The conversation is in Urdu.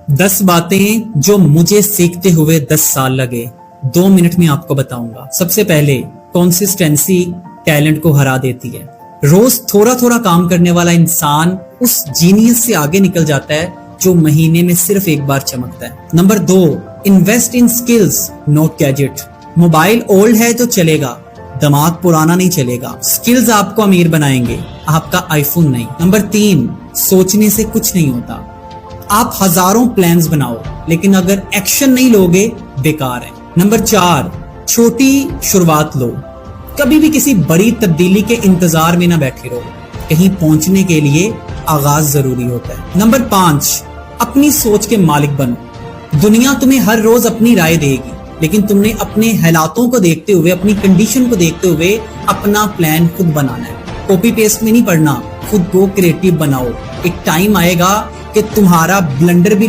10 باتیں جو مجھے سیکھتے ہوئے 10 سال لگے 2 منٹ میں آپ کو بتاؤں گا. سب سے پہلے کنسسٹنسی ٹیلنٹ کو ہرا دیتی ہے. روز تھوڑا تھوڑا کام کرنے والا انسان اس جینیس سے آگے نکل جاتا ہے جو مہینے میں صرف ایک بار چمکتا ہے. Number 2، invest in skills not gadget. Mobile old ہے تو چلے گا، دماغ پرانا نہیں چلے گا. سکلز آپ کو امیر بنائیں گے، آپ کا آئی فون نہیں. نمبر 3، سوچنے سے کچھ نہیں ہوتا. آپ ہزاروں پلانز بناؤ لیکن اگر ایکشن نہیں لوگے بیکار ہے. نمبر 4، چھوٹی شروعات لو. کبھی بھی کسی بڑی تبدیلی کے انتظار میں نہ بیٹھے رہو، کہیں پہنچنے کے لیے آغاز ضروری ہوتا ہے. نمبر 5، اپنی سوچ کے مالک بنو. دنیا تمہیں ہر روز اپنی رائے دے گی لیکن تم نے اپنے حالاتوں کو دیکھتے ہوئے، اپنی کنڈیشن کو دیکھتے ہوئے اپنا پلان خود بنانا ہے. کاپی پیسٹ میں نہیں پڑھنا، خود کو کریٹو بناؤ. ایک ٹائم آئے گا کہ تمہارا بلنڈر بھی